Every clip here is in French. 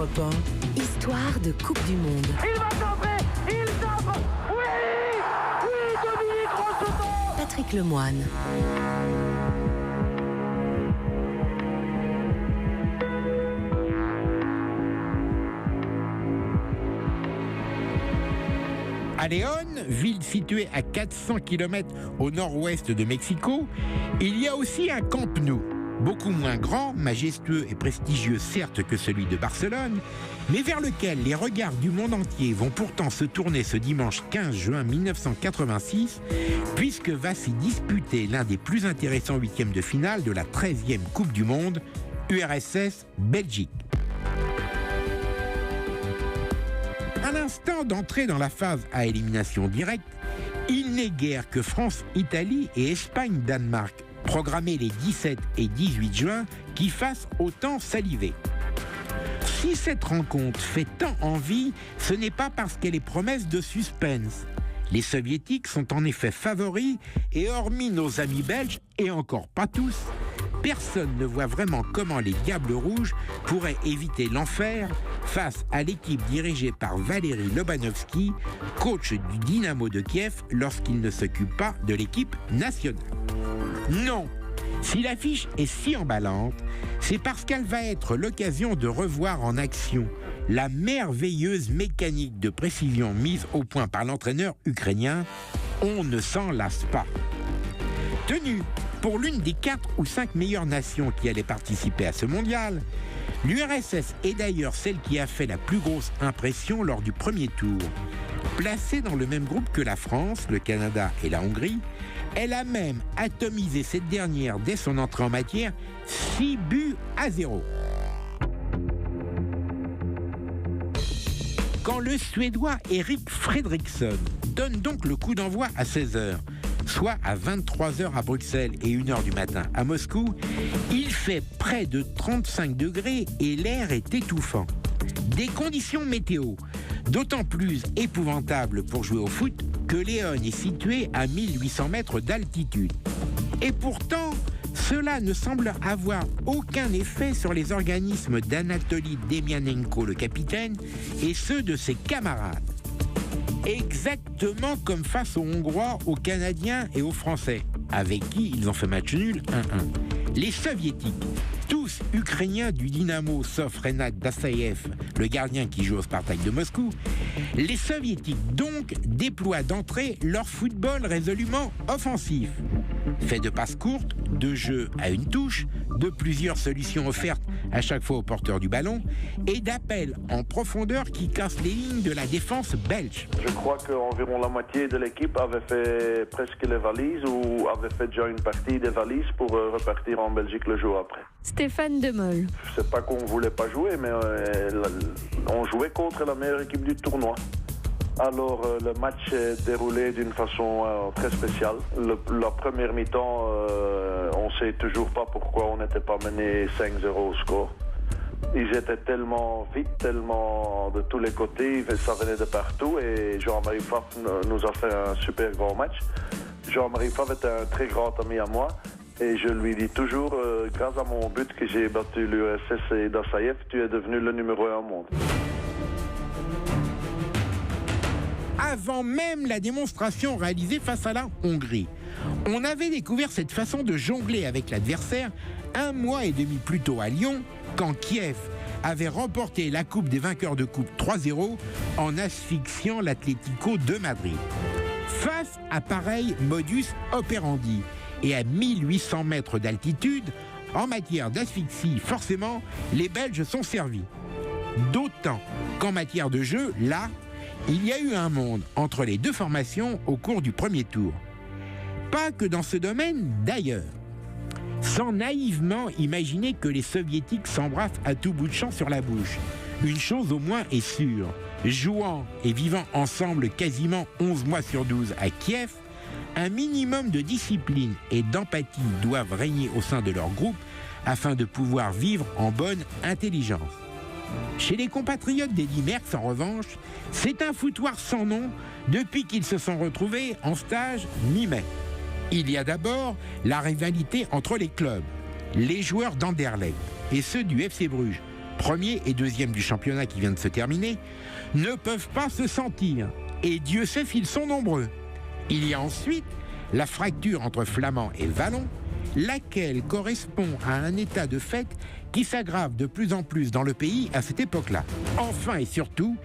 Europe 1, histoire de Coupe du Monde. Il va centrer, il centre, oui, oui, Dominique Rocheteau. Patrick Lemoine. À León, ville située à 400 km au nord-ouest de Mexico, il y a aussi un Camp Nou. Beaucoup moins grand, majestueux et prestigieux certes que celui de Barcelone, mais vers lequel les regards du monde entier vont pourtant se tourner ce dimanche 15 juin 1986, puisque va s'y disputer l'un des plus intéressants huitièmes de finale de la 13e Coupe du Monde, URSS-Belgique. À l'instant d'entrer dans la phase à élimination directe, il n'est guère que France-Italie et Espagne-Danemark, programmés les 17 et 18 juin, qui fassent autant saliver. Si cette rencontre fait tant envie, ce n'est pas parce qu'elle est promesse de suspense. Les Soviétiques sont en effet favoris et hormis nos amis belges, et encore pas tous, personne ne voit vraiment comment les Diables Rouges pourraient éviter l'enfer face à l'équipe dirigée par Valéry Lobanovsky, coach du Dynamo de Kiev lorsqu'il ne s'occupe pas de l'équipe nationale. Non, si l'affiche est si emballante, c'est parce qu'elle va être l'occasion de revoir en action la merveilleuse mécanique de précision mise au point par l'entraîneur ukrainien. On ne s'en lasse pas. Tenu pour l'une des 4 ou 5 meilleures nations qui allaient participer à ce mondial, l'URSS est d'ailleurs celle qui a fait la plus grosse impression lors du premier tour. Placée dans le même groupe que la France, le Canada et la Hongrie, elle a même atomisé cette dernière dès son entrée en matière, 6-0. Quand le Suédois Erik Fredriksson donne donc le coup d'envoi à 16h, soit à 23h à Bruxelles et 1h du matin à Moscou, il fait près de 35 degrés et l'air est étouffant. Des conditions météo d'autant plus épouvantables pour jouer au foot que León est situé à 1800 mètres d'altitude. Et pourtant, cela ne semble avoir aucun effet sur les organismes d'Anatoly Demianenko, le capitaine, et ceux de ses camarades. Exactement comme face aux Hongrois, aux Canadiens et aux Français, avec qui ils ont fait match nul 1-1. Les Soviétiques, tous Ukrainiens du Dynamo, sauf Renat Dassaïev, le gardien qui joue au Spartak de Moscou, les Soviétiques donc déploient d'entrée leur football résolument offensif. Fait de passes courtes, de jeux à une touche, de plusieurs solutions offertes à chaque fois au porteur du ballon et d'appels en profondeur qui cassent les lignes de la défense belge. Je crois qu'environ la moitié de l'équipe avait fait presque les valises ou avait fait déjà une partie des valises pour repartir en Belgique le jour après. Stéphane Demolle. C'est pas qu'on voulait pas jouer, mais on jouait contre la meilleure équipe du tournoi. Alors le match est déroulé d'une façon très spéciale. La première mi-temps, on sait toujours pas pourquoi on n'était pas mené 5-0 au score. Ils étaient tellement vite, tellement de tous les côtés, ça venait de partout et Jean-Marie Pfaff nous a fait un super grand match. Jean-Marie Pfaff est un très grand ami à moi et je lui dis toujours, grâce à mon but que j'ai battu l'URSS et Dassaïev, tu es devenu le numéro 1 au monde. Avant même la démonstration réalisée face à la Hongrie, on avait découvert cette façon de jongler avec l'adversaire 1 mois et demi plus tôt à Lyon, quand Kiev avait remporté la Coupe des vainqueurs de Coupe 3-0 en asphyxiant l'Atlético de Madrid. Face à pareil modus operandi et à 1800 mètres d'altitude, en matière d'asphyxie, forcément, les Belges sont servis. D'autant qu'en matière de jeu, là, il y a eu un monde entre les deux formations au cours du premier tour. Pas que dans ce domaine, d'ailleurs. Sans naïvement imaginer que les Soviétiques s'embrassent à tout bout de champ sur la bouche. Une chose au moins est sûre, jouant et vivant ensemble quasiment 11 mois sur 12 à Kiev, un minimum de discipline et d'empathie doivent régner au sein de leur groupe afin de pouvoir vivre en bonne intelligence. Chez les compatriotes d'Eddy Merckx, en revanche, c'est un foutoir sans nom depuis qu'ils se sont retrouvés en stage mi-mai. Il y a d'abord la rivalité entre les clubs, les joueurs d'Anderlecht et ceux du FC Bruges, premier et deuxième du championnat qui vient de se terminer, ne peuvent pas se sentir. Et Dieu sait s'ils sont nombreux. Il y a ensuite la fracture entre Flamands et Wallons, laquelle correspond à un état de fait qui s'aggrave de plus en plus dans le pays à cette époque-là. Enfin et surtout,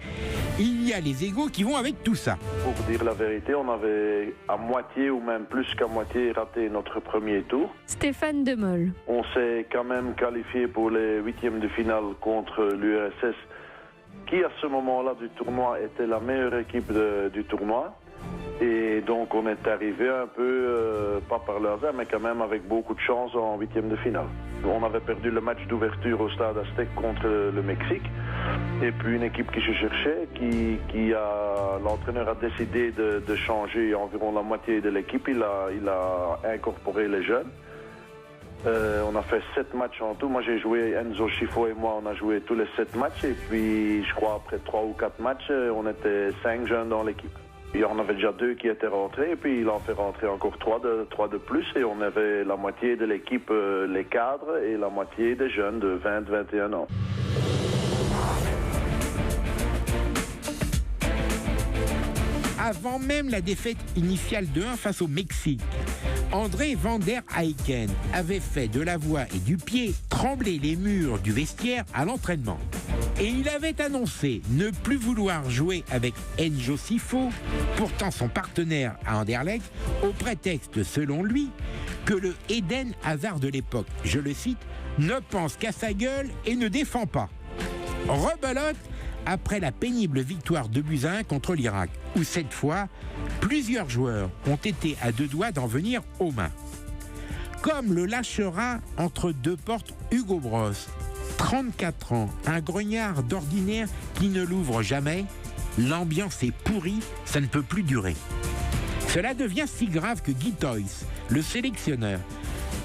il y a les égos qui vont avec tout ça. Pour dire la vérité, on avait à moitié ou même plus qu'à moitié raté notre premier tour. Stéphane Demolle. On s'est quand même qualifié pour les huitièmes de finale contre l'URSS, qui à ce moment-là du tournoi était la meilleure équipe du tournoi. Et donc on est arrivé un peu, pas par le hasard, mais quand même avec beaucoup de chance en huitième de finale. On avait perdu le match d'ouverture au stade Aztec contre le Mexique. Et puis une équipe qui se cherchait, l'entraîneur a décidé de changer environ la moitié de l'équipe. Il a incorporé les jeunes. On a fait 7 matchs en tout. Moi j'ai joué, Enzo Schifo et moi on a joué tous les 7 matchs. Et puis je crois après 3 ou 4 matchs, on était 5 jeunes dans l'équipe. Il y en avait déjà 2 qui étaient rentrés, et puis il en fait rentrer encore 3 de plus, et on avait la moitié de l'équipe, les cadres, et la moitié des jeunes de 20-21 ans. Avant même la défaite initiale de 1 face au Mexique, André Van der Eycken avait fait de la voix et du pied trembler les murs du vestiaire à l'entraînement. Et il avait annoncé ne plus vouloir jouer avec Enzo Schifo, pourtant son partenaire à Anderlecht, au prétexte, selon lui, que le Eden Hazard de l'époque, je le cite, ne pense qu'à sa gueule et ne défend pas. Rebelote après la pénible victoire 2-1 contre l'Irak, où cette fois, plusieurs joueurs ont été à 2 doigts d'en venir aux mains. Comme le lâchera entre 2 portes Hugo Bross, 34 ans, un grognard d'ordinaire qui ne l'ouvre jamais, l'ambiance est pourrie, ça ne peut plus durer. Cela devient si grave que Guy Toys, le sélectionneur,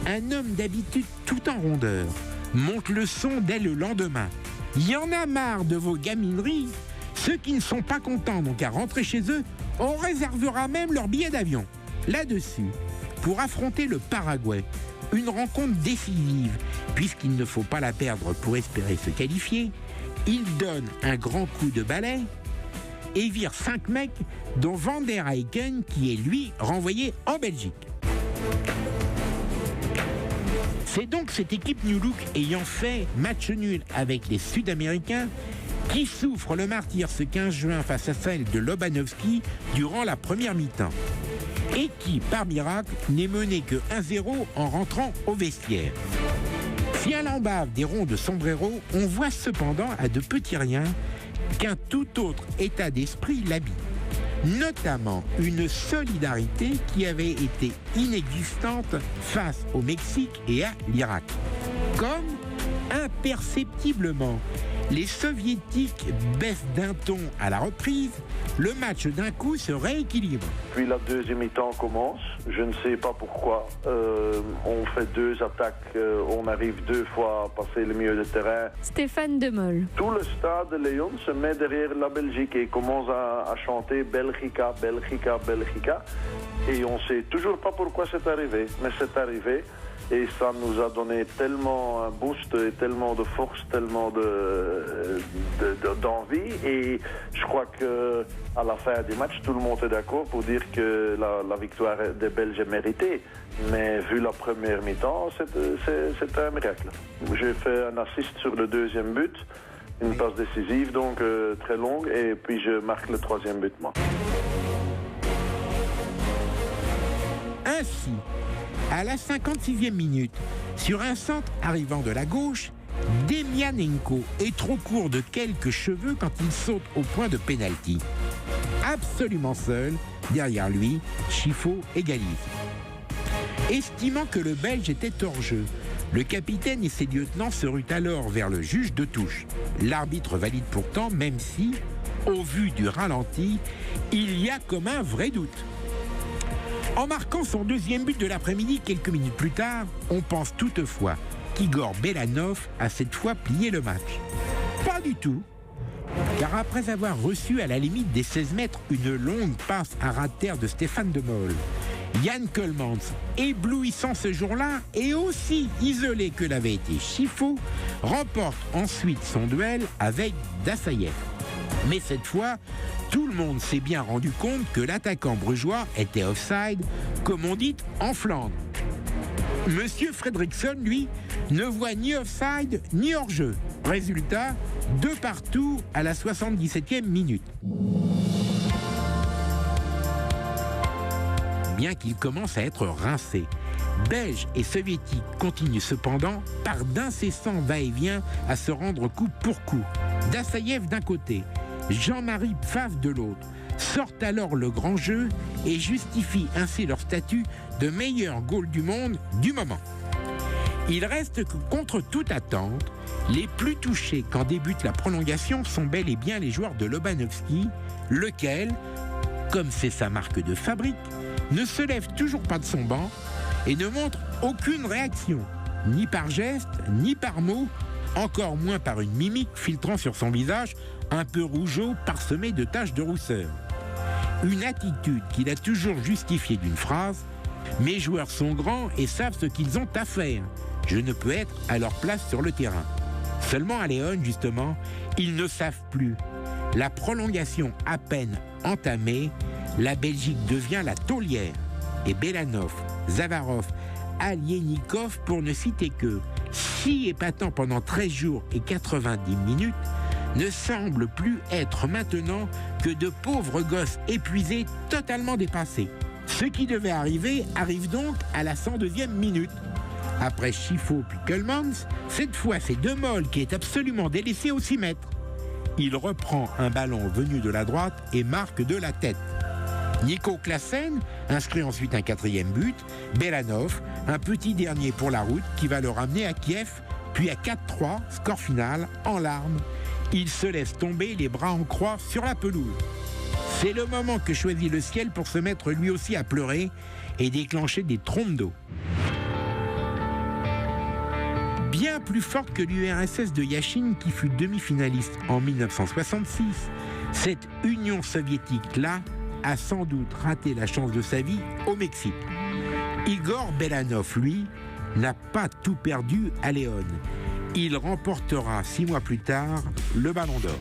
un homme d'habitude tout en rondeur, monte le son dès le lendemain. Il y en a marre de vos gamineries. Ceux qui ne sont pas contents n'ont qu'à rentrer chez eux, on réservera même leur billet d'avion. Là-dessus, pour affronter le Paraguay, une rencontre décisive, puisqu'il ne faut pas la perdre pour espérer se qualifier, il donne un grand coup de balai et vire 5 mecs, dont Van der Eycken, qui est lui renvoyé en Belgique. C'est donc cette équipe New Look ayant fait match nul avec les Sud-Américains qui souffre le martyre ce 15 juin face à celle de Lobanovski durant la première mi-temps. Et qui, par miracle, n'est mené que 1-0 en rentrant au vestiaire. Si à l'embave des ronds de sombrero, on voit cependant à de petits riens qu'un tout autre état d'esprit l'habite. Notamment une solidarité qui avait été inexistante face au Mexique et à l'Irak. Comme, imperceptiblement, les soviétiques baissent d'un ton à la reprise, le match d'un coup se rééquilibre. Puis la deuxième mi-temps commence, je ne sais pas pourquoi. On fait 2 attaques, on arrive 2 fois à passer le milieu de terrain. Stéphane Demolle. Tout le stade de Lyon se met derrière la Belgique et commence à chanter Belgica, Belgica, Belgica. Et on ne sait toujours pas pourquoi c'est arrivé, mais c'est arrivé. Et ça nous a donné tellement un boost et tellement de force, tellement d'envie. Et je crois qu'à la fin du match, tout le monde est d'accord pour dire que la victoire des Belges est méritée. Mais vu la première mi-temps, c'est un miracle. J'ai fait un assist sur le 2e but, une passe décisive, donc très longue. Et puis je marque le 3e but, moi. Ainsi, à la 56e minute, sur un centre arrivant de la gauche, Demianenko est trop court de quelques cheveux quand il saute au point de pénalty. Absolument seul, derrière lui, Schifo égalise. Estimant que le Belge était hors jeu, le capitaine et ses lieutenants se ruent alors vers le juge de touche. L'arbitre valide pourtant, même si, au vu du ralenti, il y a comme un vrai doute. En marquant son 2e but de l'après-midi quelques minutes plus tard, on pense toutefois qu'Igor Belanov a cette fois plié le match. Pas du tout, car après avoir reçu à la limite des 16 mètres une longue passe à ras de terre de Stéphane Demolle Yann Coleman, éblouissant ce jour-là et aussi isolé que l'avait été Chifo, remporte ensuite son duel avec Dassaïev. Mais cette fois, tout le monde s'est bien rendu compte que l'attaquant brugeois était offside, comme on dit en Flandre. Monsieur Fredriksson, lui, ne voit ni offside ni hors-jeu. Résultat, 2 partout à la 77e minute. Bien qu'il commence à être rincé, Belges et Soviétiques continuent cependant par d'incessants va-et-vient à se rendre coup pour coup. Dassaïev d'un côté, Jean-Marie Pfaff de l'autre, sortent alors le grand jeu et justifient ainsi leur statut de meilleur goal du monde du moment. Il reste que contre toute attente, les plus touchés quand débute la prolongation sont bel et bien les joueurs de Lobanovski, lequel, comme c'est sa marque de fabrique, ne se lève toujours pas de son banc et ne montre aucune réaction, ni par geste, ni par mot, encore moins par une mimique filtrant sur son visage un peu rougeau parsemé de taches de rousseur. Une attitude qu'il a toujours justifiée d'une phrase « Mes joueurs sont grands et savent ce qu'ils ont à faire. Je ne peux être à leur place sur le terrain. » Seulement à Léon, justement, ils ne savent plus. La prolongation à peine entamée, la Belgique devient la taulière. Et Belanov, Zavarov, Alienikov, pour ne citer que, si épatant pendant 13 jours et 90 minutes, ne semblent plus être maintenant que de pauvres gosses épuisés, totalement dépassés. Ce qui devait arriver arrive donc à la 102e minute. Après Chifo puis Coleman, cette fois c'est De Mol qui est absolument délaissé au 6 mètres. Il reprend un ballon venu de la droite et marque de la tête. Nico Klassen inscrit ensuite un 4e but, Belanov, un petit dernier pour la route qui va le ramener à Kiev, puis à 4-3, score final, en larmes. Il se laisse tomber les bras en croix sur la pelouse. C'est le moment que choisit le ciel pour se mettre lui aussi à pleurer et déclencher des trompes d'eau. Bien plus forte que l'URSS de Yachine qui fut demi-finaliste en 1966, cette Union soviétique-là a sans doute raté la chance de sa vie au Mexique. Igor Belanov, lui, n'a pas tout perdu à Léon. Il remportera 6 mois plus tard le Ballon d'Or.